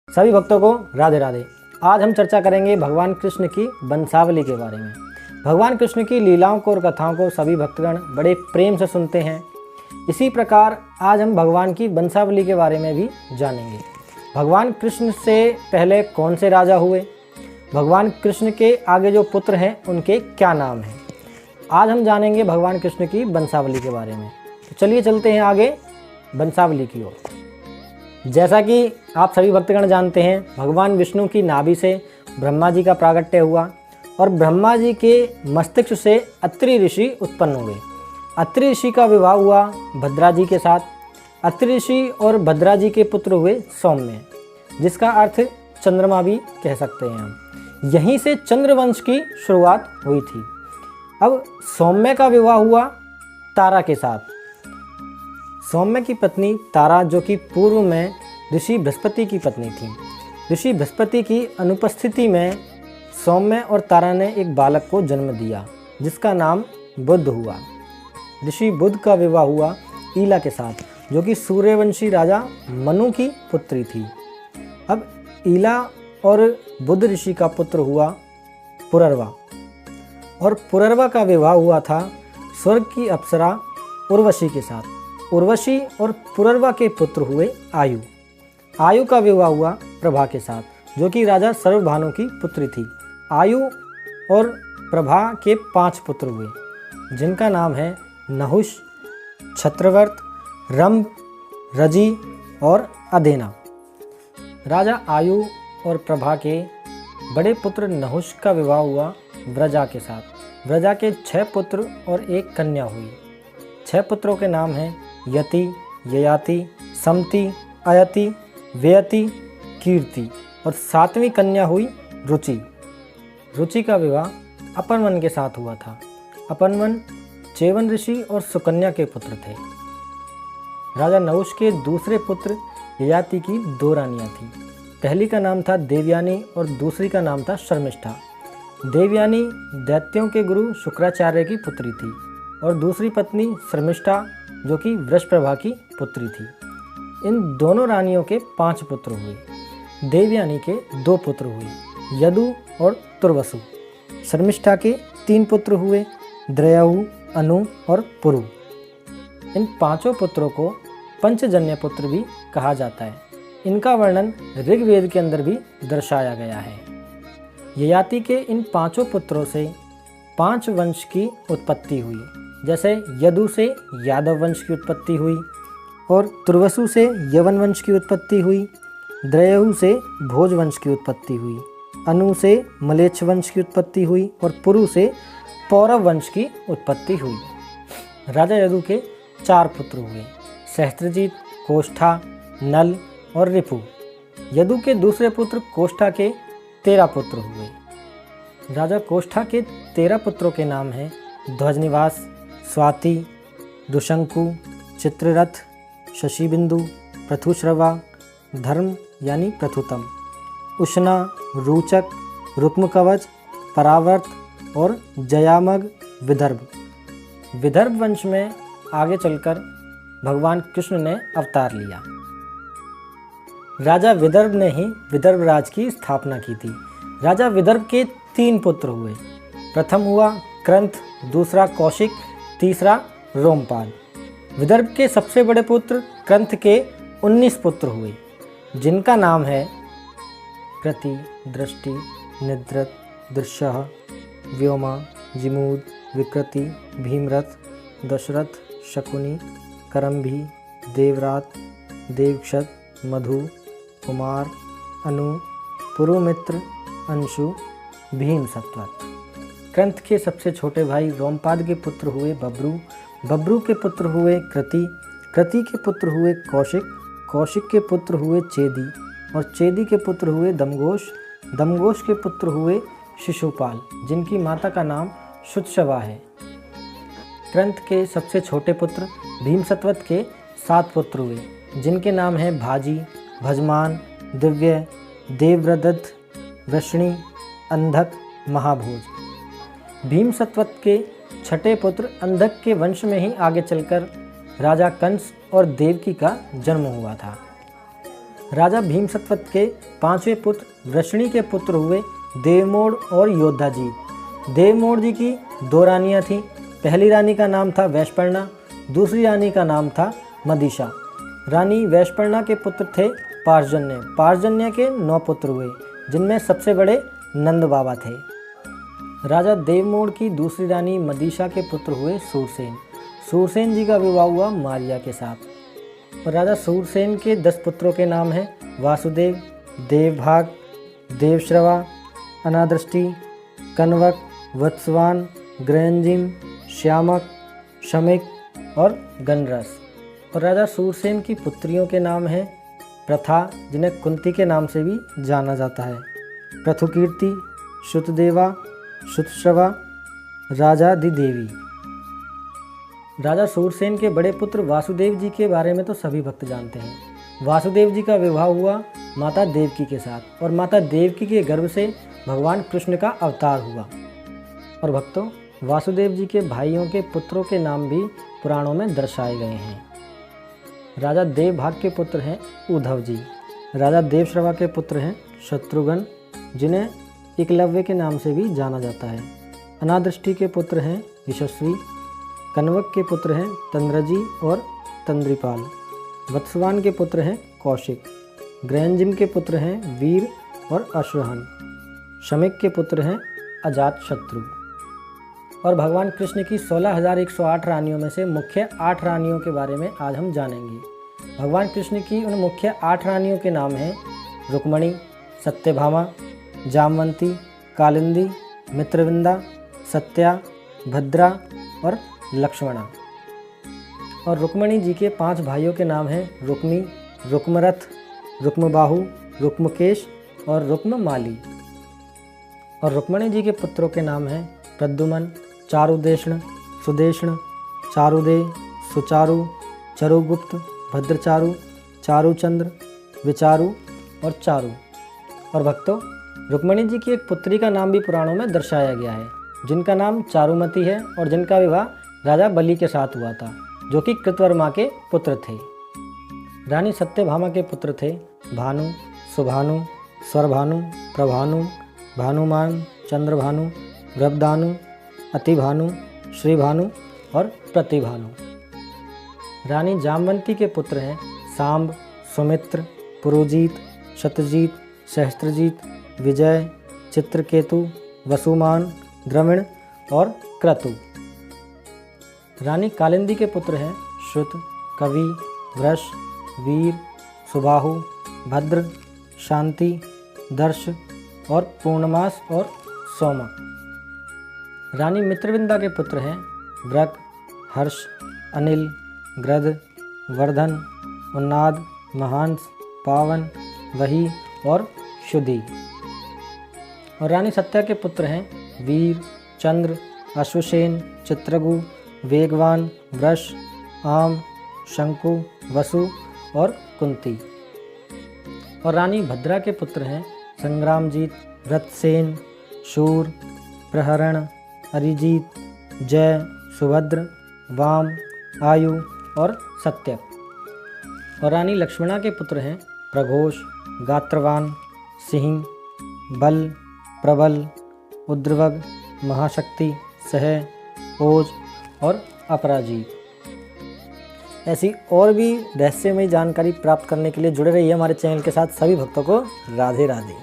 सभी भक्तों को राधे राधे। आज हम चर्चा करेंगे भगवान कृष्ण की वंशावली के बारे में। भगवान कृष्ण की लीलाओं को और कथाओं को सभी भक्तगण बड़े प्रेम से सुनते हैं। इसी प्रकार आज हम भगवान की वंशावली के बारे में भी जानेंगे। भगवान कृष्ण से पहले कौन से राजा हुए, भगवान कृष्ण के आगे जो पुत्र हैं उनके क्या नाम हैं। आज हम जानेंगे भगवान कृष्ण की वंशावली के बारे में। तो चलिए चलते हैं आगे वंशावली की ओर। जैसा कि आप सभी भक्तगण जानते हैं, भगवान विष्णु की नाभि से ब्रह्मा जी का प्रागट्य हुआ और ब्रह्मा जी के मस्तिष्क से अत्रि ऋषि उत्पन्न हुए। अत्रि ऋषि का विवाह हुआ भद्रा जी के साथ। अत्रि ऋषि और भद्रा जी के पुत्र हुए सौम्य, जिसका अर्थ चंद्रमा भी कह सकते हैं हम। यहीं से चंद्रवंश की शुरुआत हुई थी। अब सौम्य का विवाह हुआ तारा के साथ। सौम्य की पत्नी तारा, जो कि पूर्व में ऋषि बृहस्पति की पत्नी थी, ऋषि बृहस्पति की अनुपस्थिति में सौम्य और तारा ने एक बालक को जन्म दिया, जिसका नाम बुध हुआ। ऋषि बुध का विवाह हुआ ईला के साथ, जो कि सूर्यवंशी राजा मनु की पुत्री थी। अब ईला और बुध ऋषि का पुत्र हुआ पुररवा, और पुररवा का विवाह हुआ था स्वर्ग की अप्सरा उर्वशी के साथ। उर्वशी और पुररवा के पुत्र हुए आयु। आयु का विवाह हुआ प्रभा के साथ, जो कि राजा सर्वभानु की पुत्री थी। आयु और प्रभा के 5 पुत्र हुए, जिनका नाम है नहुष, छत्रवर्त, रंभ, रजी और अधेना। राजा आयु और प्रभा के बड़े पुत्र नहुष का विवाह हुआ व्रजा के साथ। व्रजा के 6 पुत्र और 1 कन्या हुई। 6 पुत्रों के नाम हैं यति, ययाति, समति, अयति, व्ययति, कीर्ति, और 7वीं कन्या हुई रुचि। रुचि का विवाह अपनवन के साथ हुआ था। अपनवन चेवन ऋषि और सुकन्या के पुत्र थे। राजा नहुष के दूसरे पुत्र ययाति की 2 रानियां थीं। पहली का नाम था देवयानी और दूसरी का नाम था शर्मिष्ठा। देवयानी दैत्यों के गुरु शुक्राचार्य की पुत्री थी और दूसरी पत्नी शर्मिष्ठा, जो कि वृषप्रभा की पुत्री थी। इन दोनों रानियों के 5 पुत्र हुए। देवयानी के 2 पुत्र हुए, यदु और तुर्वसु। शर्मिष्ठा के 3 पुत्र हुए, द्रयहु, अनु और पुरु। इन 5 पुत्रों को पंचजन्य पुत्र भी कहा जाता है। इनका वर्णन ऋग्वेद के अंदर भी दर्शाया गया है। ययाति के इन 5 पुत्रों से 5 वंश की उत्पत्ति हुई। जैसे यदु से यादव वंश की उत्पत्ति हुई, और तुर्वसु से यवन वंश की उत्पत्ति हुई, द्रयहु से भोज वंश की उत्पत्ति हुई, अनु से मलेच्छ वंश की उत्पत्ति हुई और पुरु से पौरव वंश की उत्पत्ति हुई। राजा यदु के 4 पुत्र हुए, सहस्त्रजीत, कोष्ठा, नल और रिपु। यदु के दूसरे पुत्र कोष्ठा के 13 पुत्र हुए। राजा कोष्ठा के 13 पुत्रों के नाम हैं ध्वजनिवास, स्वाति, दुशंकु, चित्ररथ, शशिबिंदु, पृथुश्रवा, धर्म यानी प्रथुतम, उष्णा, रूचक, रुक्मकवच, परावर्त और जयामग, विदर्भ। विदर्भ वंश में आगे चलकर भगवान कृष्ण ने अवतार लिया। राजा विदर्भ ने ही विदर्भ राज की स्थापना की थी। राजा विदर्भ के 3 पुत्र हुए। प्रथम हुआ क्रंथ, दूसरा कौशिक, तीसरा रोमपाल। विदर्भ के सबसे बड़े पुत्र क्रंथ के 19 पुत्र हुए, जिनका नाम है प्रति, दृष्टि, निद्रत, दृश्यः, व्योमा, जिमूद, विकृति, भीमरथ, दशरथ, शकुनी, करम्भी, देवरात, देवक्षत, मधु, कुमार, अनु, पुरुमित्र, अंशु, भीम सत्वत। क्रंथ के सबसे छोटे भाई रोमपाद के पुत्र हुए बब्रू। बब्रू के पुत्र हुए कृति। कृति के पुत्र हुए कौशिक। कौशिक के पुत्र हुए चेदी और चेदी के पुत्र हुए दमघोष। दमघोष के पुत्र हुए शिशुपाल, जिनकी माता का नाम शुतशवा है। क्रंथ के सबसे छोटे पुत्र भीमसत्वत के 7 पुत्र हुए, जिनके नाम हैं भाजी, भजमान, दिव्य, देवव्रदत्त, वृष्णि, अंधक, महाभोज। भीमसत्वत के 6ठे पुत्र अंधक के वंश में ही आगे चलकर राजा कंस और देवकी का जन्म हुआ था। राजा भीमसतवत के 5वें पुत्र वृषणी के पुत्र हुए देवमोड़ और योद्धाजीत। देवमोड़ जी की 2 रानियां थीं। पहली रानी का नाम था वैशपर्णा, दूसरी रानी का नाम था मदीशा। रानी वैशपर्णा के पुत्र थे पार्जन्य। पार्जन्य के 9 पुत्र हुए, जिनमें सबसे बड़े नंद बाबा थे। राजा देवमोड़ की दूसरी रानी मदीशा के पुत्र हुए सूरसेन। सूरसेन जी का विवाह हुआ मारिया के साथ। और राजा सूरसेन के 10 पुत्रों के नाम हैं वासुदेव, देवभाग, देवश्रवा, अनादृष्टि, कन्वक, वत्सवान, ग्रहणजिम, श्यामक, शमिक और गणरस। और राजा सूरसेन की पुत्रियों के नाम हैं प्रथा, जिन्हें कुंती के नाम से भी जाना जाता है, पृथुकीर्ति, श्रुतदेवा, श्रुतश्रवा, राजाधिदेवी। राजा सूरसेन के बड़े पुत्र वासुदेव जी के बारे में तो सभी भक्त जानते हैं। वासुदेव जी का विवाह हुआ माता देवकी के साथ और माता देवकी के गर्भ से भगवान कृष्ण का अवतार हुआ। और भक्तों, वासुदेव जी के भाइयों के पुत्रों के नाम भी पुराणों में दर्शाए गए हैं। राजा देवभाग के पुत्र हैं उद्धव जी। राजा देवश्रवा के पुत्र हैं शत्रुघ्न, जिन्हें एकलव्य के नाम से भी जाना जाता है। अनादृष्टि के पुत्र हैं यशस्वी। कन्वक के पुत्र हैं तंद्रजी और तंद्रीपाल। वत्सवान के पुत्र हैं कौशिक। ग्रहणजिम के पुत्र हैं वीर और अश्वहन। शमिक के पुत्र हैं अजातशत्रु। और भगवान कृष्ण की 16,108 रानियों में से मुख्य 8 रानियों के बारे में आज हम जानेंगे। भगवान कृष्ण की उन मुख्य 8 रानियों के नाम हैं रुक्मणी, सत्यभामा, जामवंती, कालिंदी, मित्रविंदा, सत्या, भद्रा और लक्ष्मणा। और रुक्मणी जी के 5 भाइयों के नाम हैं रुक्मी, रुक्मरथ, रुक्मबाहु, रुक्मकेश और रुक्ममाली। और रुक्मणी जी के पुत्रों के नाम हैं प्रद्युमन, चारुदेष्ण, सुदेष्ण, चारुदेय, सुचारु, चरुगुप्त, भद्रचारु, चारुचंद्र, विचारु और चारु। और भक्तों, रुक्मणी जी की एक पुत्री का नाम भी पुराणों में दर्शाया गया है, जिनका नाम चारुमती है और जिनका विवाह राजा बलि के साथ हुआ था, जो कि कृतवर्मा के पुत्र थे। रानी सत्यभामा के पुत्र थे भानु, सुभानु, स्वरभानु, प्रभानु, भानुमान, चंद्रभानु, वृवदानु, अतिभानु, श्रीभानु और प्रतिभानु। रानी जामवंती के पुत्र हैं सांब, सुमित्र, पुरोजीत, शतजीत, सहस्त्रजीत, विजय, चित्रकेतु, वसुमान, द्रविण और क्रतु। रानी कालिंदी के पुत्र हैं श्रुत, कवि, वृष, वीर, सुबाहु, भद्र, शांति, दर्श और पूर्णमास और सोमक। रानी मित्रविंदा के पुत्र हैं व्रक, हर्ष, अनिल, ग्रध, वर्धन, उन्नाद, महांस, पावन, वही और शुद्धि। और रानी सत्या के पुत्र हैं वीर, चंद्र, अश्वसेन, चित्रगु, वेगवान, वृष, आम, शंकु, वसु और कुंती। और रानी भद्रा के पुत्र हैं संग्रामजीत, व्रतसेन, शूर, प्रहरण, अरिजीत, जय, सुभद्र, वाम, आयु और सत्यक। और रानी लक्ष्मणा के पुत्र हैं प्रघोष, गात्रवान, सिंह, बल, प्रबल, उद्रवग, महाशक्ति, सह, ओज और अपराजीत। ऐसी और भी रहस्यमयी जानकारी प्राप्त करने के लिए जुड़े रहिए हमारे चैनल के साथ। सभी भक्तों को राधे राधे।